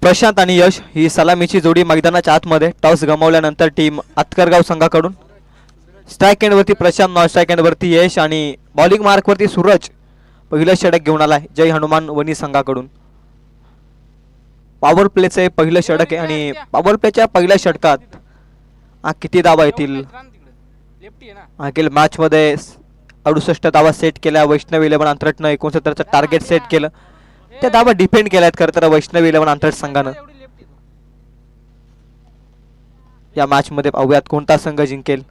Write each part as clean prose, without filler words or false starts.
प्रशांत आणि यश ही सलामीची जोडी मैदानाच्या आतमध्ये टॉस गमावल्यानंतर टीम आतकरगाव संघाकडून स्ट्राइक एंड वरती प्रशांत, नॉन स्ट्राइक एंड वरती यश आणि बॉलिंग मार्क वरती सूरज पहिलं षटक घेऊन आलाय जय हनुमान वनी संघाकडून. पॉवर प्लेचे पहिलं षटक आहे आणि पॉवर प्लेच्या पहिल्या षटकात किती धावा येतील. मागील मॅच मध्ये 68 धावा सेट केल्या वैष्णव 11 अंतरटनं 69चं टार्गेट सेट केलं. त्या धावा डिफेंड केल्यात खरं तर वैष्णव 11 अंतरट संघानं. या मॅच मध्ये पाहूयात कोणता संघ जिंकेल.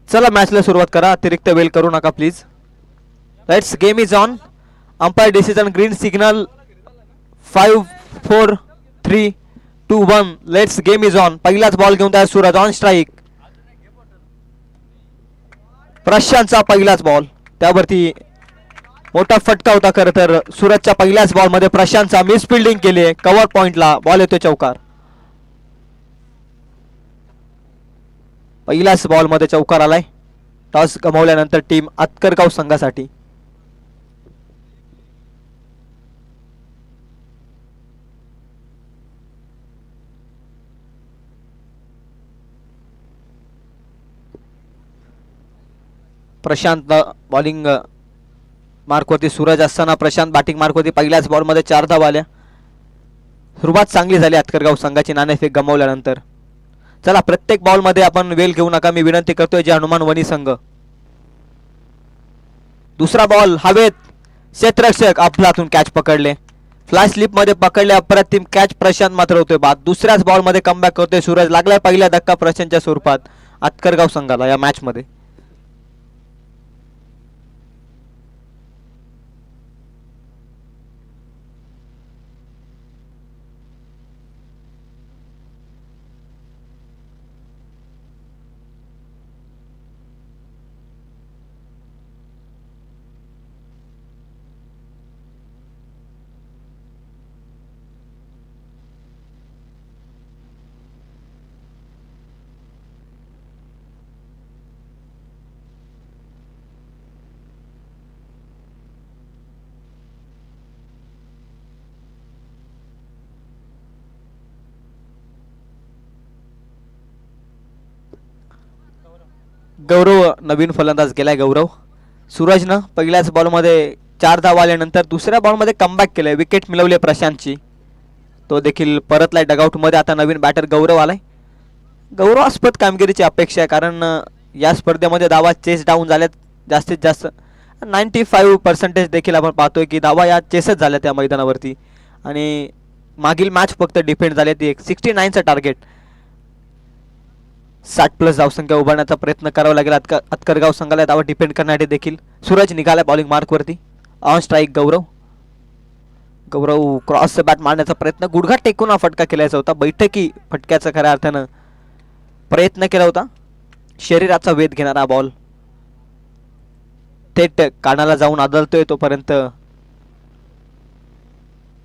चला मॅचला सुरुवात करा. अतिरिक्त वेळ करू नका please. Let's game is on. Umpire decision green signal 5 4 3 2 1. Let's game is on. पहिलाच बॉल घेऊन तयार सूरज ऑन स्ट्राइक. प्रशांतचा पहिलाच बॉल त्यावरती मोठा फटका होता. खरं तर सूरजच्या पहिल्याच बॉल मध्ये प्रशांतचा मिस फिल्डिंग केली आहे. कव्हर पॉइंटला बॉल येतो चौकार. पहिल्याच बॉल मध्ये चौकार आलाय. टॉस गमावल्यानंतर टीम आतकरगाव संघासाठी. प्रशांत बॉलिंग मार्कवरती सूरज असताना प्रशांत बॅटिंग मार्कवरती पहिल्याच बॉल मध्ये 4 धावा आल्या. सुरुवात चांगली झाली आतकरगाव संघाची नाणेफेक गमावल्यानंतर. चला प्रत्येक बॉल मध्ये आपण वेल घेऊ नका मी विनंती करतोय. जे हनुमान वनी संघ. दुसरा बॉल हवेत. क्षेत्ररक्षक अफलातून कॅच पकडले. फ्लाय स्लिप मध्ये पकडले अप्रतिम कॅच. प्रशांत मात्र होतोय बाद. दुसऱ्याच बॉल मध्ये कमबॅक करतोय सूरज. लागलाय पहिला धक्का प्रशांतच्या स्वरूपात आतकरगाव संघाला या मॅच मध्ये. गौरव नवीन फलंदाज गेलाय. गौरव. सूरजनं पहिल्याच बॉल मध्ये 4 धावा आल्यानंतर दुसऱ्या बॉल मध्ये कमबॅक केलंय. विकेट मिळवली प्रशांतची. तो देखील परतलाय डगआउट मध्ये. आता नवीन बॅटर गौरव आलाय. गौरवास्पद कामगिरीची अपेक्षा आहे कारण या स्पर्धेमध्ये धावा चेस डाऊन झाल्यात जास्तीत जास्त 95% देखील आपण पाहतोय की धावा या चेसच झाल्या त्या मैदानावरती. आणि मागील मॅच फक्त डिफेंड झाले. ती 69चं टार्गेट 60+ धावसंख्या उभारण्याचा प्रयत्न करावा लागेल आतकरगाव संघाला. धावा डिफेंड करण्यासाठी देखील सूरज निघाला बॉलिंग मार्कवरती. On strike Gaurav. Gaurav cross bat मारण्याचा प्रयत्न. गुडघा टेकून हा फटका केल्याचा होता. बैठकी फटक्याचा खऱ्या अर्थानं प्रयत्न केला होता. शरीराचा वेध घेणारा बॉल थेट कानाला जाऊन आदळतोय तोपर्यंत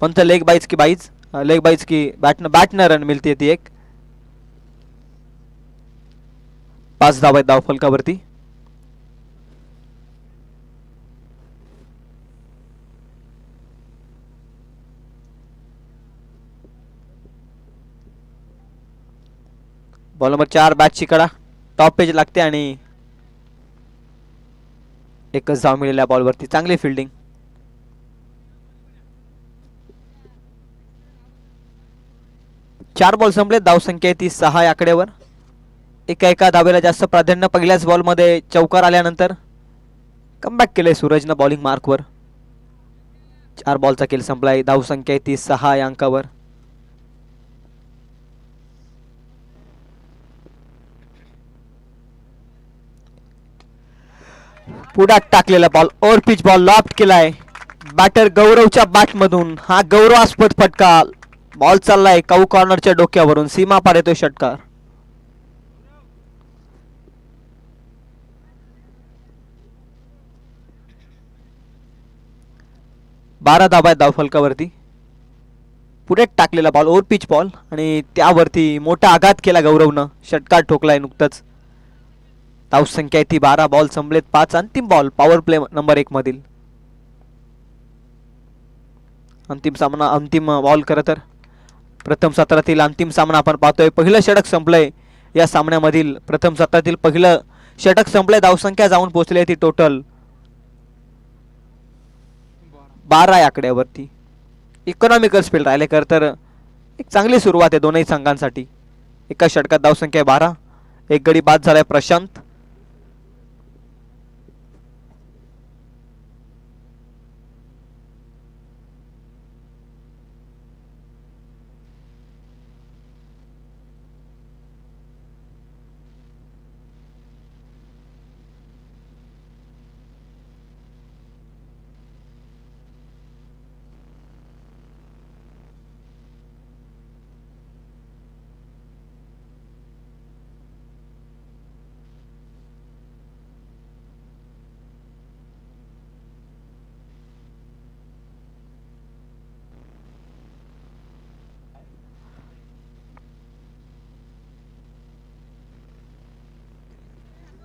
पंत लेग बाईज की बॅटनं रन मिळते ती एक. 5 धावा आहेत धाव फलकावरती. बॉल नंबर 4 बॅटची कडा टॉप पेज लागते आणि एकच धाव मिळालेल्या बॉलवरती. चांगली फिल्डिंग. चार बॉल संपले. धावसंख्या ती 6 या आकड्यावर. एका धावेला जास्त प्राधान्य. पहिल्याच बॉलमध्ये चौकार आल्यानंतर कमबॅक केले सूरजनं बॉलिंग मार्कवर. 4 बॉलचा खेळ संपलाय. धावसंख्या ती 6 या अंकावर. पुढ्यात टाकलेला ball over pitch ball loft केलाय बॅटर गौरवच्या बॅट मधून. हा गौरवास्पद फटका. बॉल चाललाय काऊ कॉर्नरच्या डोक्यावरून. सीमा पार येतोय षटकार. बारा धाबा धावफलकावरती. पुढे टाकलेला बॉल ओव्हर पिच बॉल आणि त्यावरती मोठा आघात केला गौरवनं. षटकार ठोकलाय नुकतंच. धावसंख्या ती 12. बॉल संपलेत 5. अंतिम बॉल पॉवर प्ले नंबर 1 मधील. अंतिम सामना अंतिम बॉल. खरं तर प्रथम सत्रातील अंतिम सामना आपण पाहतोय. पहिलं षटक संपलंय या सामन्यामधील. प्रथम सत्रातील पहिलं षटक संपलंय. धावसंख्या जाऊन पोहोचली ती टोटल 12 या आकड्यावरती. इकॉनॉमिकल स्पीड राहिले. खरं तर एक चांगली सुरुवात आहे दोनही संघांसाठी. एका षटकात धावसंख्या 12. एक गडी बाद झालाय प्रशांत.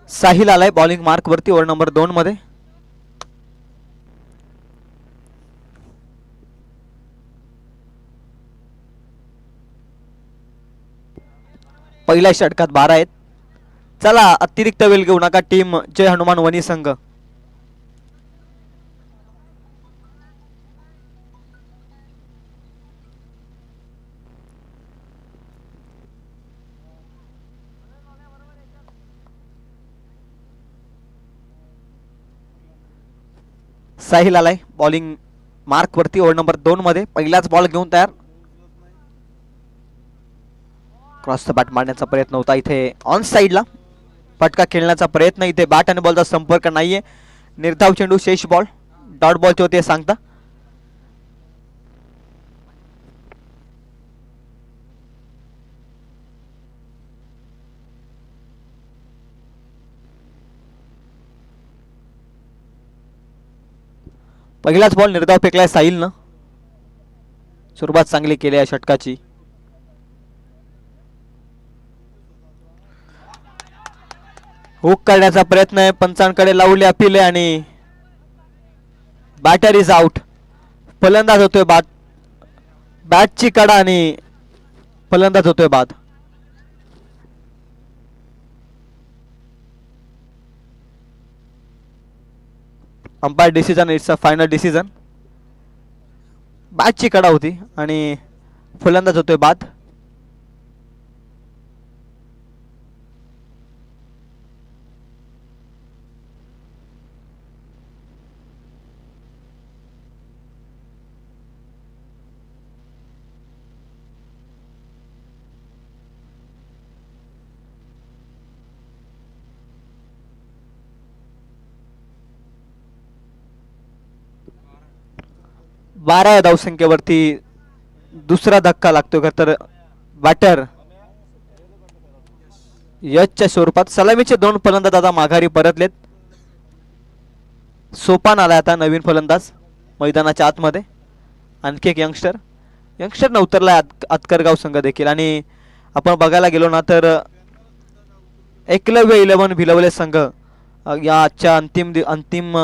साहिल आलाय बॉलिंग मार्क वरती ओव्हर नंबर 2 मध्ये. पहिल्या षटकात 12 आहेत. चला अतिरिक्त वेळ घेऊ नका टीम जय हनुमान वनी संघ. साहिल आलाय बॉलिंग मार्क वरती ओव्हर नंबर 2 मध्ये. पहिलाच बॉल घेऊन तयार. क्रॉसचा बॅट मारण्याचा प्रयत्न होता इथे ऑन साइडला. फटका खेळण्याचा प्रयत्न. इथे बॅट आणि बॉलचा संपर्क नाहीये. निर्धाव चेंडू. शेष बॉल डॉट बॉलचे होते सांगता. पहिलाच बॉल निर्धाव फेकलाय साहिलनं. सुरुवात चांगली केली आहे षटकाची. हुक करण्याचा प्रयत्न आहे. पंचांकडे लावले अपील आहे आणि बॅटर इज आउट. फलंदाज होतोय बाद. बॅटची कडा आणि फलंदाज होतोय बाद. Umpire decision. It's a final decision. बॅटची कडा होती आणि फलंदाज होतोय बाद. बारा या धावसंख्येवरती दुसरा धक्का लागतो. खर तर बॅटर यशच्या स्वरूपात. सलामीचे 2 फलंदाज आता माघारी परतलेत. सोपान आला आता नवीन फलंदाज मैदानाच्या आतमध्ये. आणखी एक यंगस्टर न उतरलाय आतकरगाव संघ देखील. आणि आपण बघायला गेलो ना तर एकलव्य 11 भिलवले संघ या आजच्या अंतिम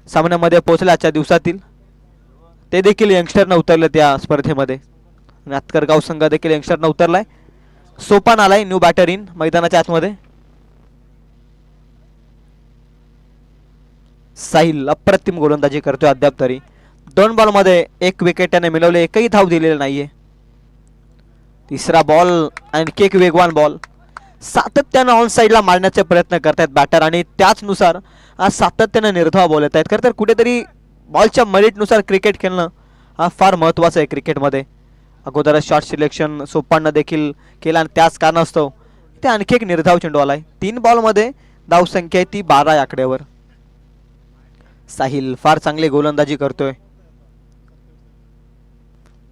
सामन्यामध्ये पोहोचले आजच्या दिवसातील. ते देखील यंगस्टर न उतरले त्या स्पर्धेमध्ये. आणि आतकरगाव संघ देखील यंगस्टर न उतरलाय. सोपान आलाय न्यू बॅटर इन मैदानाच्या आतमध्ये. साहिल अप्रतिम गोलंदाजी करतोय अद्याप तरी. 2 बॉलमध्ये 1 विकेट त्याने मिळवले, एकही धाव दिलेली नाहीये. तिसरा बॉल आणखी एक वेगवान बॉल. सातत्यानं ऑन साईडला मारण्याचे प्रयत्न करतायत बॅटर आणि त्याचनुसार आज सातत्यानं निर्धाव बॉल येत आहेत. खरं तर कुठेतरी बॉलच्या मेरिटनुसार क्रिकेट खेळणं हा फार महत्त्वाचा आहे क्रिकेटमध्ये. अगोदरच शॉट सिलेक्शन सोपाननं देखील केलं आणि त्याच कारणास्तव ते आणखी एक निर्धाव चेंडू आलाय. 3 बॉलमध्ये धावसंख्या आहे ती 12 या आकड्यावर. साहिल फार चांगली गोलंदाजी करतोय.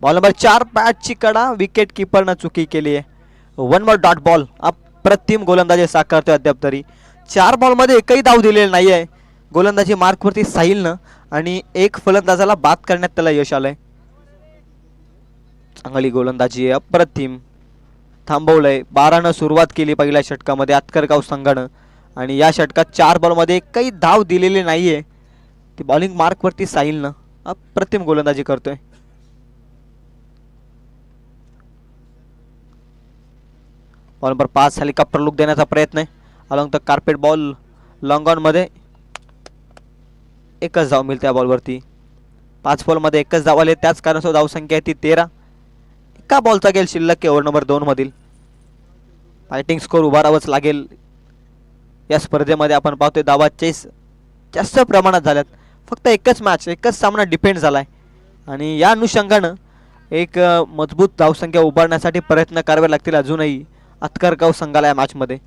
बॉल नंबर 4 पॅटची कडा, विकेट किपरनं चुकी केली आहे. 1 more डॉट बॉल. अप्रतिम गोलंदाजी साकारतोय अद्याप तरी. 4 बॉलमध्ये एकही धाव दिलेली नाही आहे. गोलंदाजी मार्कवरती साहिलनं आणि 1 फलंदाजाला बाद करण्यात त्याला यश आलंय. चांगली गोलंदाजी आहे, अप्रतिम. थांबवलंय. 12नं सुरुवात केली पहिल्या षटकामध्ये आतकरगाव संघानं आणि या षटकात 4 बॉलमध्ये एकही धाव दिलेली नाहीये. ती बॉलिंग मार्कवरती साहिलनं अप्रतिम गोलंदाजी करतोय. बॉल नंबर 5 हेलिकॉप्टर लुक देण्याचा प्रयत्न आहे. Along the carpet ball long on मध्ये एकच धाव मिळते या बॉलवरती. 5 बॉलमध्ये एकच धाव आले, त्याच कारणास्तव धावसंख्या आहे ती 13. एका बॉलचा गेल शिल्लक ओव्हर नंबर 2 मधील. फायटिंग स्कोर उभारावंच लागेल. या स्पर्धेमध्ये आपण पाहतोय धावा चेस जास्त प्रमाणात झाल्यात. फक्त एकच मॅच, एकच सामना डिपेंड झालाय आणि या अनुषंगानं एक मजबूत धावसंख्या उभारण्यासाठी प्रयत्न करावे लागतील अजूनही आतकरगाव संघाला या मॅचमध्ये.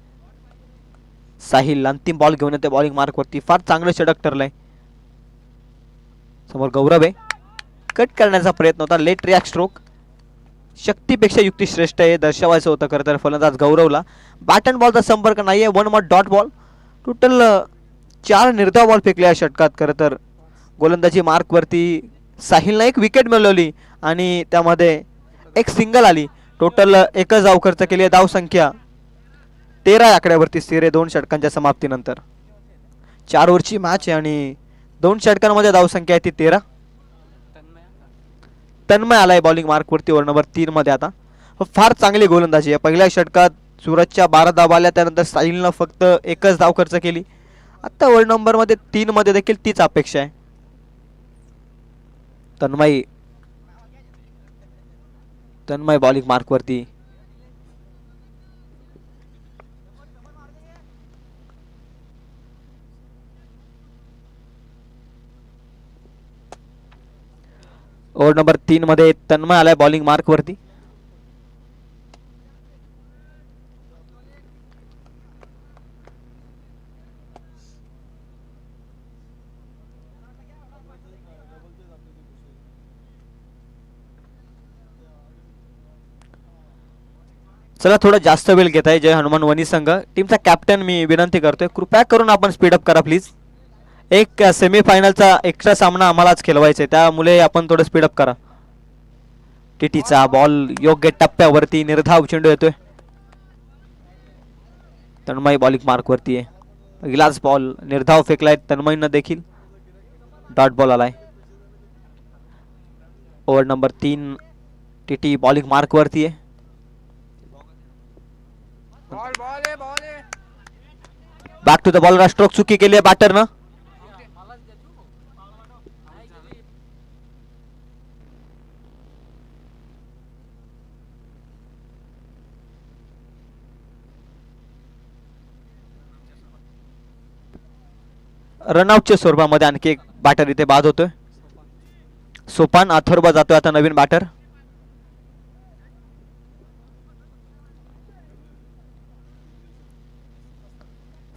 साहिल अंतिम बॉल घेऊन येते बॉलिंग मार्कवरती. फार चांगलं षटक ठरलंय. समोर गौरव आहे. कट करण्याचा प्रयत्न होता, लेट रिॲक्ट स्ट्रोक. शक्तीपेक्षा युक्ती श्रेष्ठ आहे दर्शवायचं होतं खरं तर फलंदाज गौरवला. बॅट अँड बॉलचा संपर्क नाहीये. 1 more डॉट बॉल. टोटल 4 निर्धाव बॉल फेकले या षटकात. खरं तर गोलंदाजी मार्कवरती साहिलनं 1 विकेट मिळवली आणि त्यामध्ये 1 सिंगल आली. टोटल एकच धाव खर्च केली आहे. धावसंख्या 13 आकड्यावरती स्थिर आहे 2 षटकांच्या समाप्तीनंतर. 4 ओव्हरची मॅच आहे आणि 2 षटकांमध्ये धावसंख्या आहे ती 13. तन्मय आलाय बॉलिंग मार्कवरती ओव्हर नंबर 3 मध्ये. आता फार चांगली गोलंदाजी आहे. पहिल्या षटकात सूरजच्या 12 धावा आल्या, त्यानंतर साहिलनं फक्त एकच धाव खर्च केली. आता ओव्हर नंबर मध्ये 3 मध्ये देखील तीच अपेक्षा आहे. तन्मय बॉलिंग मार्कवरती. ओव्हर नंबर 3 मध्ये तन्मय आलाय बॉलिंग मार्कवरती. चला थोडा जास्त वेळ घेत आहे जय हनुमान वनी संघ. टीमचा कॅप्टन मी विनंती करतोय कृपया करून आपण स्पीडअप करा प्लीज. एक सेमीफायनलचा एक्स्ट्रा सामना आम्हालाच खेळवायचा आहे, त्यामुळे आपण थोडं स्पीडअप करा. टीटीचा बॉल योग्य टप्प्यावरती निर्धाव चेंडू येतोय. तन्मय बॉलिंग मार्कवरती आहे. पहिलाच बॉल निर्धाव फेकलाय तन्मयनं देखील. डॉट बॉल आलाय. ओव्हर नंबर 3 टीटी बॉलिंग मार्कवरती आहे. Back to the ball. Stroke चुकी केली आहे बॅटरनं. रनआउटच्या स्वरूपामध्ये आणखी एक बॅटर इथे बाद होतोय. सोपान अथर्व जातोय आता नवीन बॅटर.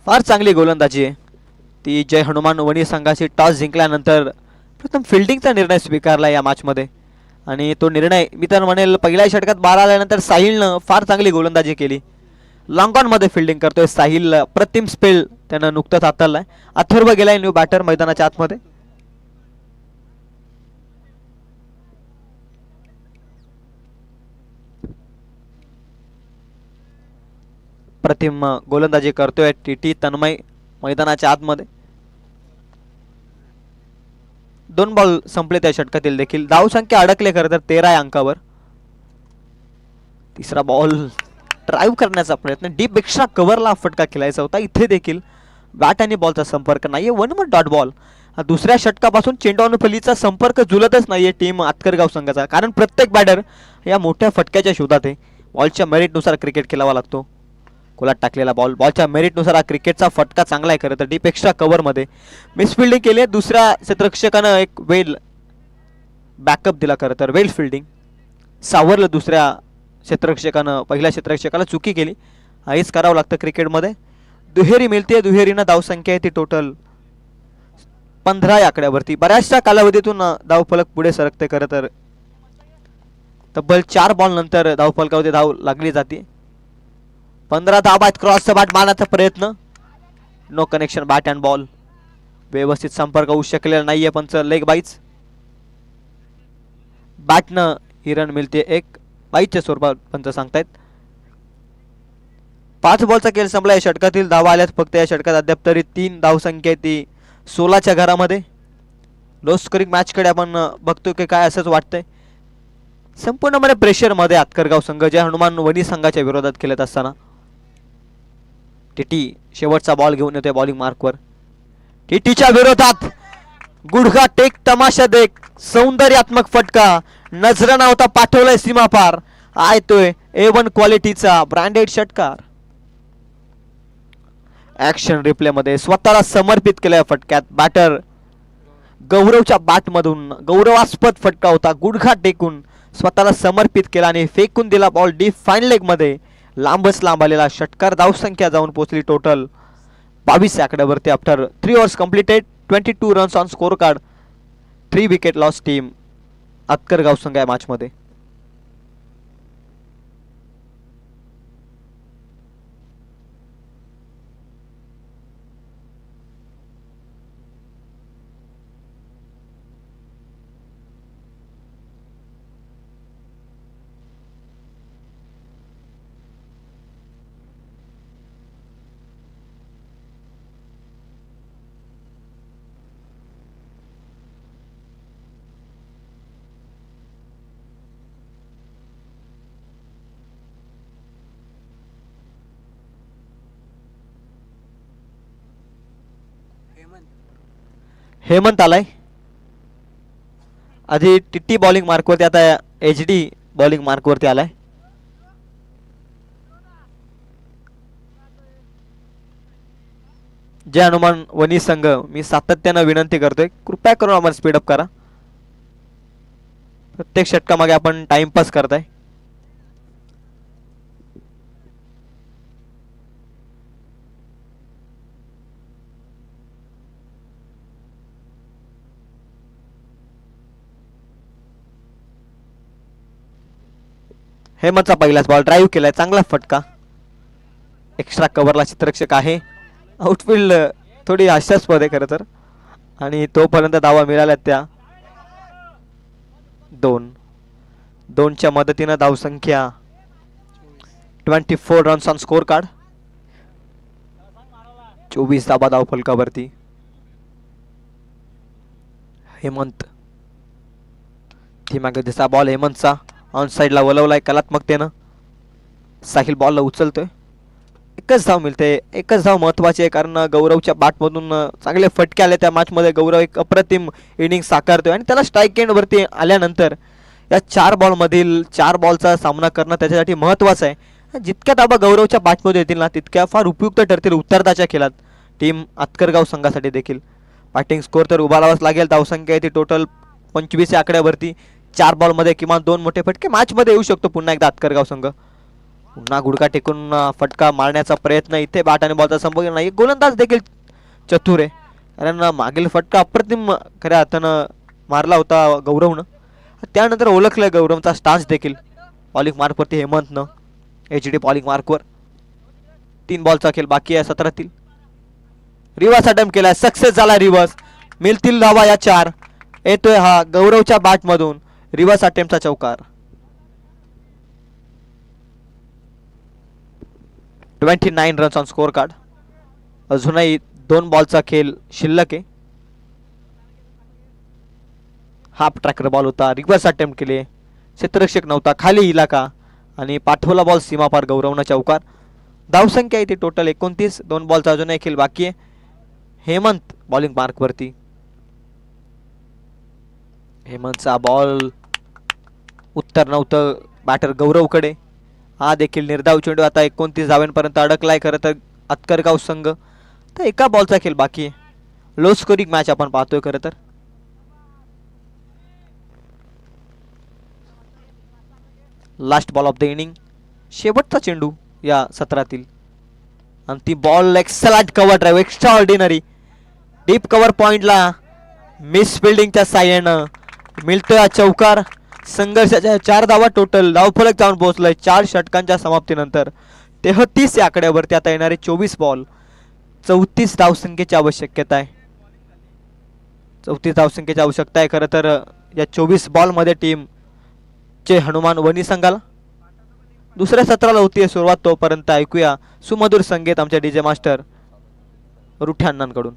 फार चांगली गोलंदाजी आहे ती जय हनुमान वणी संघाची. टॉस जिंकल्यानंतर प्रथम फिल्डिंगचा निर्णय स्वीकारला या मॅचमध्ये आणि तो निर्णय मी तर म्हणेल पहिल्या षटकात 12 आल्यानंतर साहिलनं फार चांगली गोलंदाजी केली. लॉंग ऑन मध्ये फिल्डिंग करतोय साहिल. प्रतिम स्पेल त्यानं नुकतंच हाताळलाय. अथर्व गेलाय न्यू बॅटर मैदानाच्या आतमध्ये. प्रतिम गोलंदाजी करतोय टीटी. तन्मय मैदानाच्या आतमध्ये. 2 बॉल संपले त्या षटकातील देखील. धावसंख्या अडकले खरं तर 13 अंकावर. तिसरा बॉल ड्राईव्ह करण्याचा प्रयत्न. डीप एक्स्ट्रा कव्हरला फटका खेळायचा होता. इथे देखील बॅट आणि बॉलचा संपर्क नाहीये, वन मत डॉट बॉल. दुसऱ्या षटकापासून चेंडू फलीचा संपर्क जुलतच नाहीये टीम आतकरगाव संघाचा, कारण प्रत्येक बॅटर या मोठ्या फटक्याच्या शोधात आहे. बॉलच्या मेरिटनुसार क्रिकेट खेळावा लागतो. कोलात टाकलेला बॉलच्या मेरिटनुसार हा क्रिकेटचा फटका चांगला आहे. खरं तर डीप एक्स्ट्रा कव्हरमध्ये मिसफिल्डिंग केली आहे. दुसऱ्या क्षेत्ररक्षकानं एक वेल बॅकअप दिला. खरं तर वेल फिल्डिंग सावरलं दुसऱ्या क्षेत्ररक्षकानं पहिल्या क्षेत्ररक्षकाला चुकी केली. हेच करावं लागतं क्रिकेटमध्ये. दुहेरी मिळते, दुहेरीनं धावसंख्या आहे ती टोटल 15 या आकड्यावरती. बऱ्याचशा कालावधीतून धावफलक पुढे सरकते. खरं तर तब्बल 4 बॉल नंतर धावफलकावरती धाव लागली जाते. 15 धावा, क्रॉसचा बॅट मारण्याचा प्रयत्न, no connection. Bat and ball व्यवस्थित संपर्क होऊ शकलेला नाहीये. पंच लेग बाईच, बॅटनं ही रन मिळते एक बाईच्या स्वरूपात पंच सांगतायत. 5 बॉलचा खेळ संपला. या षटकातील धावा आल्यात फक्त. या षटकात अद्याप तरी 3 धावसंख्या आहे ती 16च्या घरामध्ये. लो स्कोरिंग मॅचकडे आपण बघतो की काय असंच वाटतंय. संपूर्णपणे प्रेशरमध्ये आतकरगाव संघ जे हनुमान वनी संघाच्या विरोधात खेळत असताना. टीटी शेवटचा बॉल घेऊन येतोय बॉलिंग मार्कवर. टीटीच्या विरोधात गुडघा टेक तमाशा देख सौंदर्यात्मक फटका, नजरा नव्हता पाठवलाय सीमापार. येतोय A1 क्वालिटीचा ब्रँडेड षटकार. ऍक्शन रिप्ले मध्ये स्वतःला समर्पित केल्या फटक्यात बॅटर गौरवच्या बॅटमधून गौरवास्पद फटका होता. गुडघा टेकून स्वतःला समर्पित केला आणि फेकून दिला बॉल डीप फाईन लेग मध्ये. लांबच लांब आलेला षटकार. धावसंख्या जाऊन पोहोचली टोटल 22 आकड्यावरती. After 3 overs completed, 22 runs on score card. 3 wicket loss team Atkargaon संघ या मॅच मध्ये. हेमंत आलाय. आधी टिट्टी बॉलिंग मार्कवरती, आता HD बॉलिंग मार्कवरती आलाय. जय हनुमान वनी संघ, मी सातत्यानं विनंती करतोय कृपया करून आम्हाला स्पीडअप करा. प्रत्येक षटकामागे आपण टाइमपास करताय. हेमंतचा पहिलाच बॉल ड्राईव्ह केलाय, चांगला फटका. एक्स्ट्रा कव्हरला क्षेत्ररक्षक आहे. आउटफील्ड थोडी हास्यास्पद आहे खरं तर, आणि तोपर्यंत धावा मिळाल्या त्या 2च्या मदतीनं धावसंख्या 24 रन्स ऑन स्कोर कार्ड. 24 धावा धावफलकावरती. हेमंत मागे दिसा बॉल हेमंतचा ऑन साइडला वलवलाय कलात्मकतेनं. साहिल बॉलला उचलतोय. एकच धाव मिळते. एकच धाव महत्वाची आहे, कारण गौरवच्या बॅटमधून चांगले फटके आले त्या मॅचमध्ये. गौरव एक अप्रतिम इनिंग साकारतोय आणि त्याला स्ट्राईक एंडवरती आल्यानंतर या 4 बॉलमधील 4 बॉलचा सामना करणं त्याच्यासाठी महत्त्वाचं आहे. जितक्या धावा गौरवच्या बॅटमध्ये येतील ना तितक्या फार उपयुक्त ठरतील उत्तरार्धाच्या खेळात टीम आतकरगाव संघासाठी देखील. बॅटिंग स्कोर तर उभारावाच लागेल. धावसंख्या आहे ती टोटल 25 या आकड्यावरती. 4 बॉलमध्ये किमान 2 मोठे फटके मॅचमध्ये येऊ शकतो पुन्हा एकदा आतकरगाव संघ. पुन्हा गुडघा टेकून फटका मारण्याचा प्रयत्न. इथे बॅट आणि बॉलचा संपर्क नाही. गोलंदाज देखील चतुर आहे, कारण मागील फटका अप्रतिम खऱ्या हातानं मारला होता गौरवनं. त्यानंतर ओळखलं गौरवचा स्टान्स देखील. बॉलिंग मार्कवरती हेमंतनं HD बॉलिंग मार्कवर. 3 बॉलचा खेळ बाकी आहे 17तील. रिव्हर्स अटेम्प्ट केलाय, सक्सेस झाला रिव्हर्स. मिळतील धावा या 4. येतोय हा गौरवच्या बॅटमधून रिव्हर्स अटेम्प्टचा चौकार. 29 रन्स ऑन स्कोर कार्ड. अजूनही 2 बॉलचा खेळ शिल्लक आहे. हाफ ट्रॅकर बॉल होता, रिव्हर्स अटेम्प्ट केले, क्षेत्ररक्षक नव्हता, खाली इलाका आणि पाठवला बॉल सीमापार. गौरवनं चौकार. धावसंख्या आहे ती टोटल 29. 2 बॉलचा अजूनही खेळ बाकी आहे. हेमंत बॉलिंग मार्क वरती. हेमंतचा बॉल उत्तर नव्हतं बॅटर गौरवकडे. हा देखील निर्धाव चेंडू आता 29 धावांपर्यंत अडकलाय. खरं तर अतकरगाव संघ तर एका बॉलचा खेळ बाकी आहे. लो स्कोरिंग मॅच आपण पाहतोय खरं तर. Last ball of the inning, शेवटचा चेंडू या सत्रातील. आणि ती ball excellent cover drive, extra ordinary deep cover पॉइंटला मिस फिल्डिंगच्या साह्यानं मिळतोय चौकार. संघर्षाच्या 4 धावा टोटल. धावफलक जाऊन पोहोचलाय 4 षटकांच्या समाप्तीनंतर. 33 या आकड्यावरती आता येणारे 24 बॉल. 34 धावसंख्येची आवश्यकता आहे. 34 धावसंख्येची आवश्यकता आहे खरं तर या 24 बॉलमध्ये टीम चे हनुमान वनी संघाला. दुसऱ्या सत्राला होतीये सुरुवात. तोपर्यंत ऐकूया सुमधुर संगीत आमच्या डीजे मास्टर रुठ्या अण्णांकडून.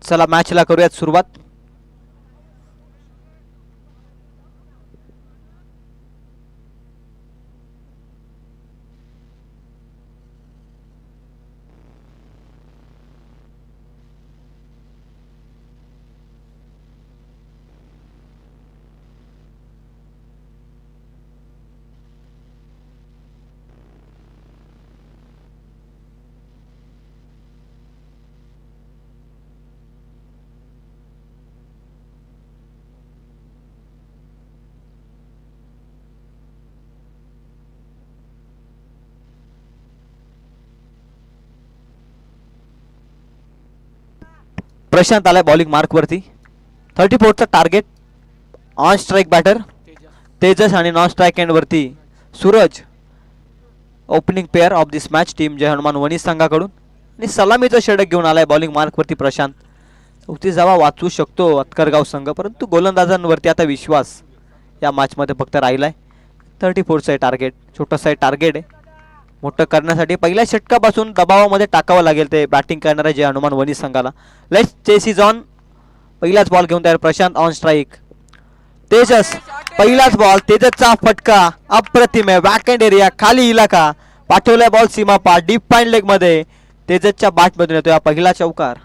चला मॅचला करूयात सुरुवात. प्रशांत आलाय बॉलिंग मार्क वरती. 34चा target. On strike batter Tejas आणि नॉन स्ट्राईक एंड वरती Suraj. Opening pair of this match team Jai Hanuman Wani संघाकडून. आणि सलामीचं षटक घेऊन आलाय बॉलिंग मार्क वरती प्रशांत. 34 धावा वाचवू शकतो अतकरगाव संघ, परंतु गोलंदाजांवरती आता विश्वास या मॅचमध्ये फक्त राहिलाय. 34चं टार्गेट, छोटंसं टार्गेट आहे. मोठं करण्यासाठी पहिल्या षटकापासून दबावामध्ये टाकावं लागेल ते बॅटिंग करणाऱ्या जय हनुमान वनी संघाला. Let's chase is on. पहिलाच बॉल घेऊन तयार प्रशांत. On strike Tejas. पहिलाच बॉल तेजसचा फटका अप्रतिम आहे. बॅकहँड एरिया खाली इलाका पाठवलाय बॉल सीमा पार डीप पाईन लेग मध्ये. तेजसच्या बॅट मधून येतो पहिला चौकार.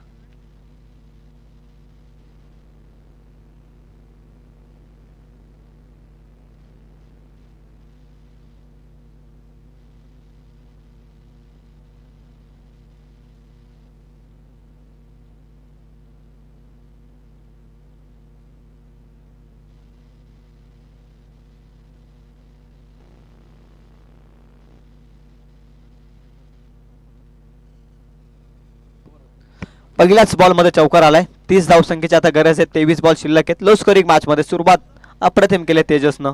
पहिल्याच बॉल मध्ये चौकार आलाय. 30 धावसंख्येची आता गरज आहे. 23 बॉल शिल्लक आहेत. लो स्कोरिंग मॅच मध्ये सुरुवात अप्रतिम केले तेजसनं.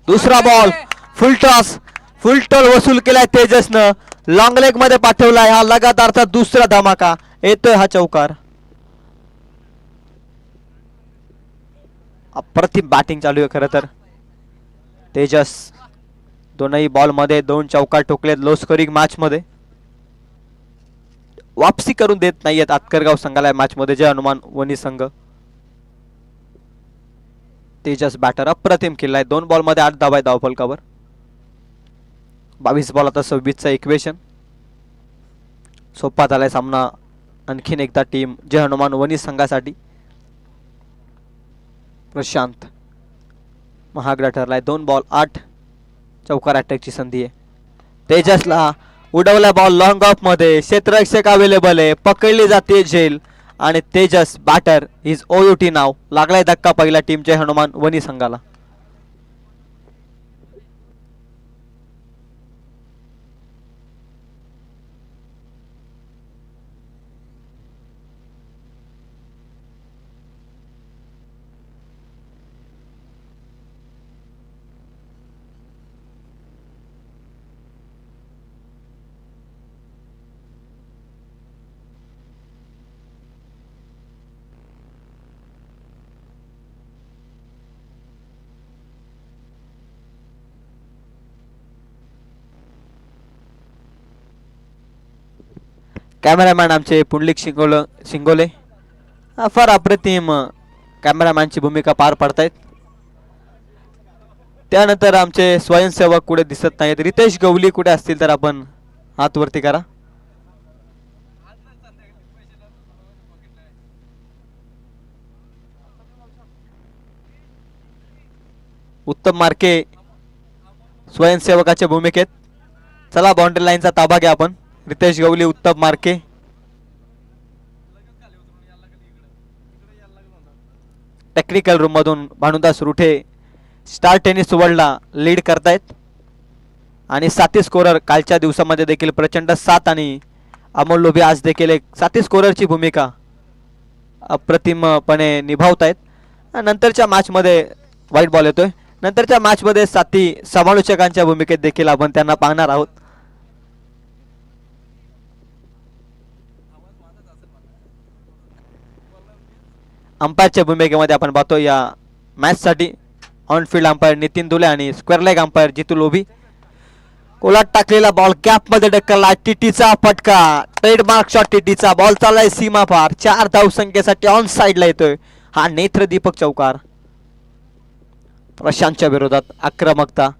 दुसरा ball full toss. Full toll वसूल केलाय तेजसनं. लॉंग लेग मध्ये पाठवलाय. हा लगातारचा दुसरा धमाका. येतोय हा चौकार. अप्रतिम बॅटिंग चालू आहे खरं तर. तेजस दोनही बॉल मध्ये 2 चौकार ठोकलेत लो स्कोरिंग मॅच मध्ये. वापसी करून देत नाहीयेत अतकरगाव संघाला मॅच मध्ये जय हनुमान वनी संघ. तेजस बॅटर अप्रतिम केलाय. 2 बॉल मध्ये 8 धावा धाव फलकावर. 22 बॉल आता 26चं इक्वेशन. सोपा झालाय सामना आणखीन एकदा टीम जय हनुमान वनी संघासाठी. प्रशांत महागडा ठरलाय. 2 बॉल 8 चौकार अटॅकची संधी आहे. तेजसला उडवला बॉल लॉंग ऑफ मध्ये. क्षेत्ररक्षक अवेलेबल आहे. पकडली जाते झेल आणि तेजस बॅटर इज ओयूटी नाव. लागलाय धक्का पहिला टीम जय हनुमान वनी संघाला. कॅमेरामॅन आमचे पुंडलिक शिंगोले फार अप्रतिम कॅमेरामॅनची भूमिका पार पाडतायत. त्यानंतर आमचे स्वयंसेवक कुठे दिसत नाहीत. रितेश गवली कुठे असतील तर आपण हात वरती करा. उत्तम मार्के स्वयंसेवकाच्या भूमिकेत. चला बाउंड्री लाईनचा ताबा घ्या आपण. रितेश गवली, उत्तम मार्के. टेक्निकल रूम मधून भानुदास रुठे स्टार टेनिस वर्ल्डला लीड करतायत. आणि 7 स्कोरर कालच्या दिवसामध्ये देखील प्रचंड 7 आणि अमोल लोभी आज देखील एक 7 स्कोररची भूमिका अप्रतिमपणे निभावतायत. नंतरच्या मॅच मध्ये वाईट बॉल येतोय. नंतरच्या मॅच मध्ये 7 समालोचकांच्या भूमिकेत देखील आपण त्यांना पाहणार आहोत. अंपायरच्या भूमिकेमध्ये आपण पाहतो या मॅच साठी on field umpire Nitin Dhule आणि स्क्वेअर लेग अंपायर जितू लोभी. कोलाट टाकलेला बॉल गॅप मध्ये ढकलला. टीटीचा फटका. Trademark shot टीटीचा. बॉल चाललाय सीमा पार. 4 धाव संख्येसाठी ऑन साइडला येतोय हा नेत्रदीपक चौकार. प्रशांतच्या विरोधात आक्रमकता.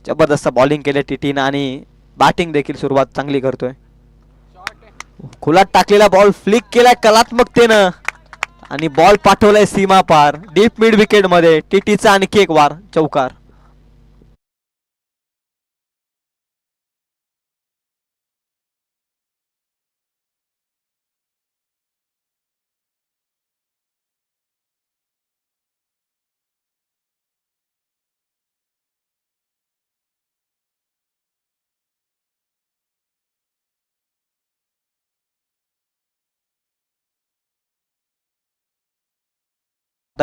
जबरदस्त बॉलिंग केले टीटीनं आणि बॅटिंग देखील सुरुवात चांगली करतोय. खुला टाकलेला बॉल फ्लिक केलाय कलात्मकतेनं आणि बॉल पाठवलाय सीमा पार डीप मिड विकेट मध्ये. टीटीचा आणखी एक वार चौकार.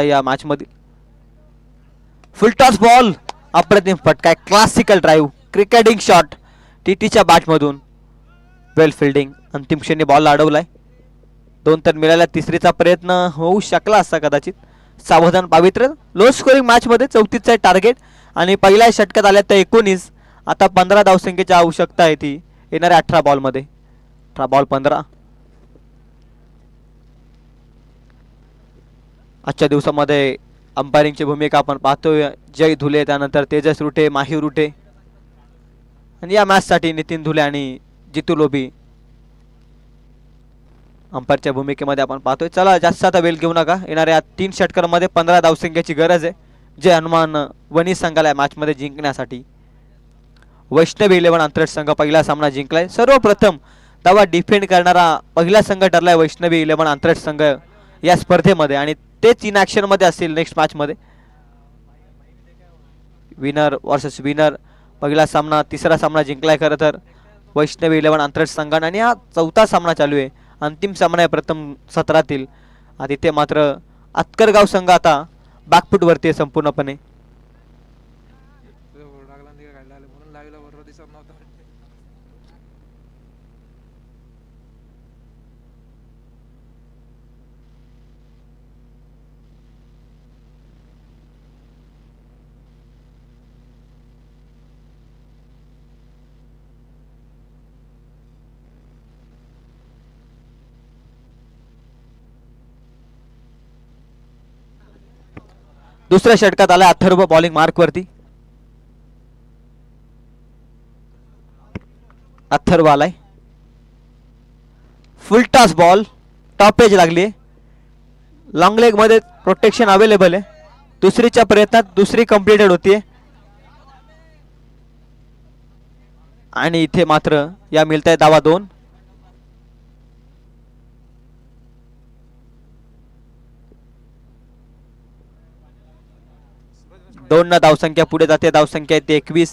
या मॅच मध्ये फुल टॉस बॉल अप्रतिम फटका क्लासिकल ड्राईव्ह क्रिकेटिंग शॉट टीटीच्या बॅटमधून वेल फिल्डिंग अंतिम क्षणी बॉल अडवलाय 2 तर मिळाल्या तिसरीचा प्रयत्न होऊ शकला असता कदाचित सावधान पावित्र्य लो स्कोरिंग मॅच मध्ये 34चं टार्गेट आणि पहिल्या षटकात आल्या तर 19 आता 15 धावसंख्येची आवश्यकता आहे ती येणाऱ्या 18 बॉल मध्ये 18 बॉल 15 आजच्या दिवसामध्ये अंपायरिंगची भूमिका आपण पाहतोय जय धुले त्यानंतर तेजस रुटे माही रुटे आणि या मॅच साठी नितीन धुले आणि जितू लोभी अंपायरच्या भूमिकेमध्ये आपण पाहतोय चला जास्त आता वेळ घेऊ नका येणाऱ्या 3 षटकांमध्ये 15 धावसंख्येची गरज आहे जे हनुमान वनी संघाला मॅच मध्ये जिंकण्यासाठी वैष्णवी 11 आंतरराष्ट्रीय संघ पहिला सामना जिंकलाय सर्वप्रथम दावा डिफेंड करणारा पहिला संघ ठरलाय वैष्णवी 11 आंतरराष्ट्रीय संघ या स्पर्धेमध्ये आणि तेच इन ऍक्शन मध्ये असतील नेक्स्ट मॅच मध्ये विनर वर्सेस विनर पहिला सामना तिसरा सामना जिंकलाय खरं तर वैष्णवी 11 आंतरराष्ट्रीय संघाने आणि हा चौथा सामना चालू आहे अंतिम सामना आहे प्रथम सत्रातील आणि ते मात्र आतकरगाव संघ आता बॅकफूट वरती आहे संपूर्णपणे दुसऱ्या षटकात आला अथर्व बॉलिंग मार्क वरती अथर्व आलाय full toss ball top edge लागली लॉंग लेग मध्ये प्रोटेक्शन अवेलेबल आहे दुसरीच्या प्रयत्नात दुसरी कंप्लीटेड होतीये आणि इथे मात्र या मिळताय धावा 2 2 धावसंख्या पुढे जाते धावसंख्या येते 21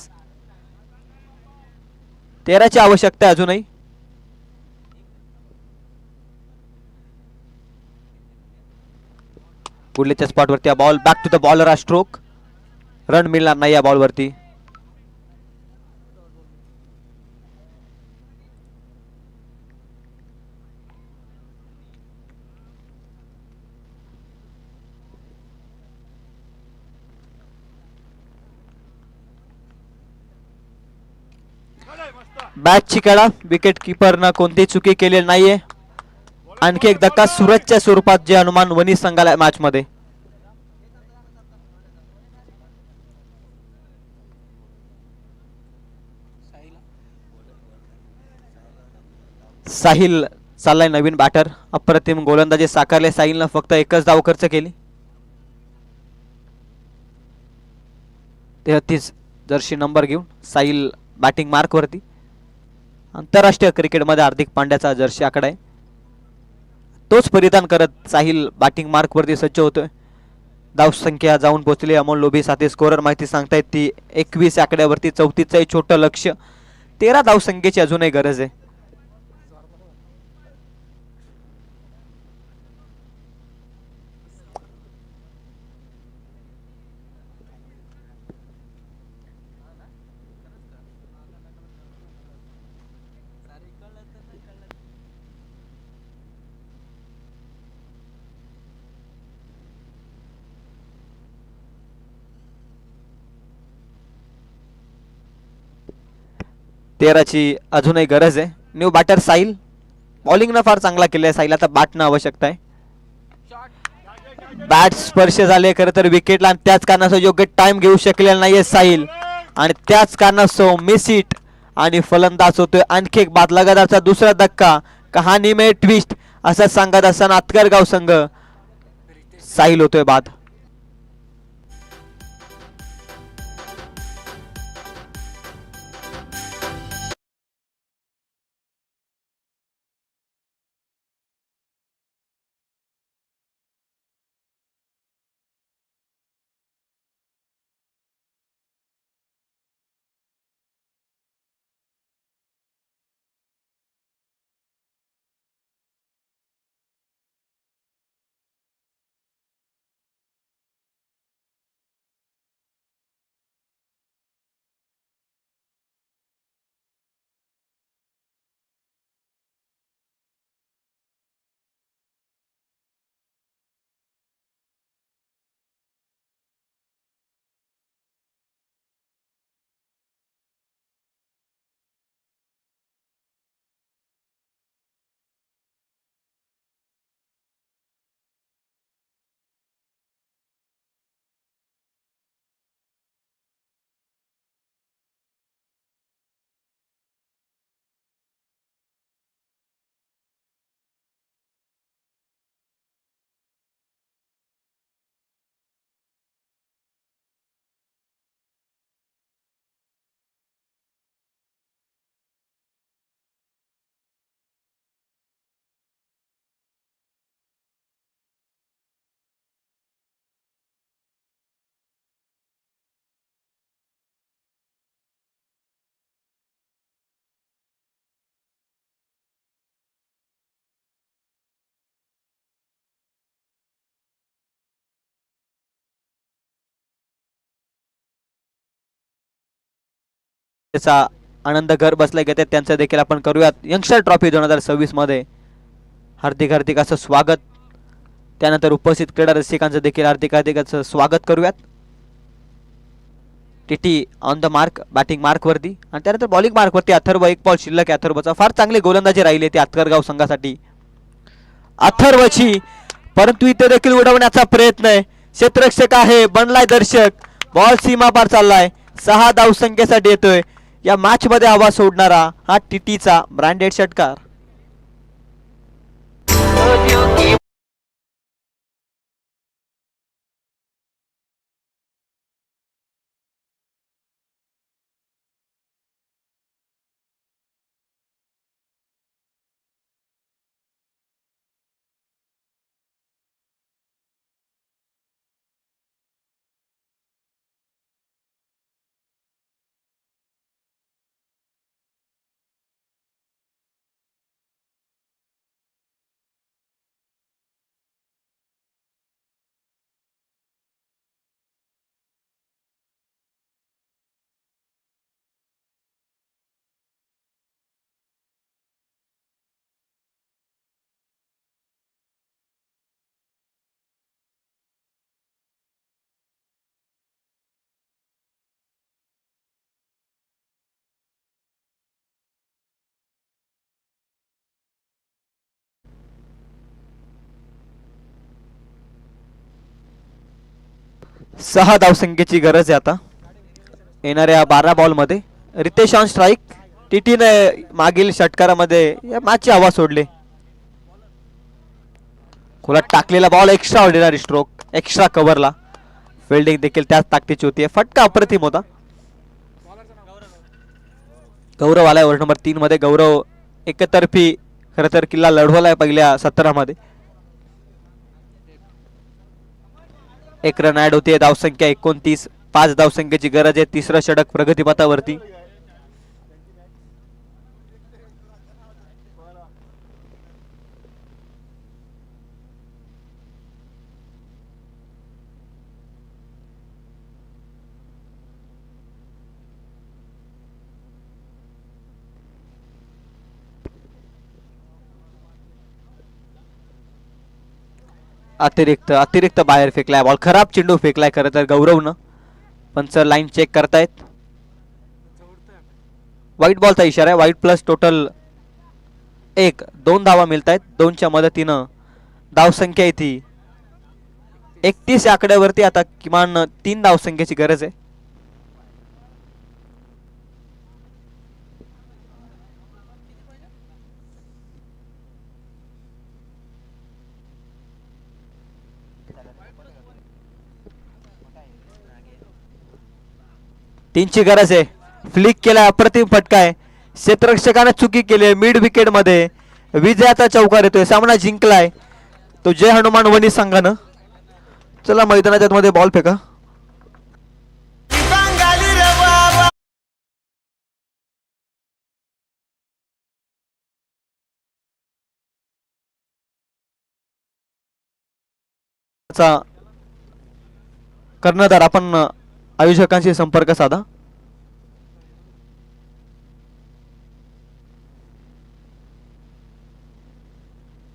13ची आवश्यकता अजूनही पुढल्याच्या स्पॉट वरती ball back to the bowler हा स्ट्रोक रन मिळणार नाही या बॉल वरती बॅटची कडा विकेट किपरनं कोणतीही चुकी केलेली नाहीये आणखी एक धक्का सूरजच्या स्वरूपात जे हनुमान वनी संघाला मॅच मध्ये साहिल चाललाय नवीन बॅटर अप्रतिम गोलंदाजी साकारले साहिलनं फक्त एकच धाव खर्च केली 33 जर्सी नंबर घेऊन साहिल बॅटिंग मार्क वरती आंतरराष्ट्रीय क्रिकेटमध्ये हार्दिक पांड्याचा जर्सी आकडा आहे तोच परिधान करत साहिल बॅटिंग मार्क वरती सज्ज होतोय धावसंख्या जाऊन पोहोचली अमोल लोभी साथी स्कोरर माहिती सांगतायत ती 21 आकड्यावरती 34चं छोटं लक्ष 13 धावसंख्येची अजूनही गरज आहे तेराची अजूनही गरज आहे न्यू बॅटर साहिल बॉलिंगनं फार चांगला केलाय साहिल आता बॅटनं आवश्यकता आहे बॅट स्पर्श झाले खरं तर विकेटला आणि त्याच कारणास्तव योग्य टाइम घेऊ शकलेला नाहीये साहिल आणि त्याच कारणास्तव मिस हिट आणि फलंदाज होतोय आणखी एक बाद लगातारचा दुसरा धक्का कहाणी में ट्विस्ट असं सांगत असताना आतकरगाव संघ साहिल होतोय बाद त्याचा आनंद घर बसल्या घेतात त्यांचं देखील आपण करूयात यंगस्टर ट्रॉफी 2026 मध्ये हार्दिक हार्दिक असं स्वागत. त्यानंतर उपस्थित क्रीडा रसिकांचं देखील हार्दिक हार्दिक असं स्वागत करूयात. TT on the mark batting mark वरती आणि त्यानंतर बॉलिंग मार्क वरती अथर्व. एक बॉल शिल्लक आहे अथर्वचा. फार चांगली गोलंदाजी राहिली ती आतकरगाव संघासाठी अथर्वची, परंतु इथे देखील उडवण्याचा प्रयत्न आहे. क्षेत्ररक्षक आहे, बनलाय दर्शक. बॉल सीमा पार चाललाय. 6 धावसंख्येसाठी येतोय. या मॅच मध्ये आवाज सोडणारा हा टीटीचा ब्रँडेड षटकार. सहा धावसंख्येची गरज आहे आता येणाऱ्या 12 बॉल मध्ये. Riteish on strike. टीटीने मागील षटकारामध्ये या मॅचची हवा सोडली. खोलात टाकलेला ball extraordinary stroke, extra कव्हरला. फिल्डिंग देखील त्याच ताकदीची होती. फटका अप्रतिम होता. गौरव आलाय ओव्हर नंबर 3 मध्ये. गौरव एकतर्फी खरं तर किल्ला लढवलाय पहिल्या 17 मध्ये. एक रन ऍड होते. धावसंख्या 29. 5 धावसंख्येची गरज आहे. तिसरं षटक प्रगतीपथावरती. अतिरिक्त बाहेर फेकलाय बॉल. खराब चेंडू फेकलाय खरं तर गौरवनं. पंच लाईन चेक करतायत. व्हाईट बॉलचा इशारा आहे. व्हाईट प्लस टोटल 2 धावा मिळत आहेत. 2च्या मदतीनं धावसंख्या येते 31 आकड्यावरती. आता किमान 3 धावसंख्येची गरज आहे. तीनची गरज आहे. फ्लिक केला, अप्रतिम फटका आहे. क्षेत्ररक्षकाने चुकी केली आहे. मिड विकेट मध्ये विजयाचा चौकार येतोय. सामना जिंकलाय तो जय हनुमान वनी संघानं. चला मैदानाच्या मध्ये बॉल फेका. कर्णधार आपण आयोजकांशी संपर्क साधा.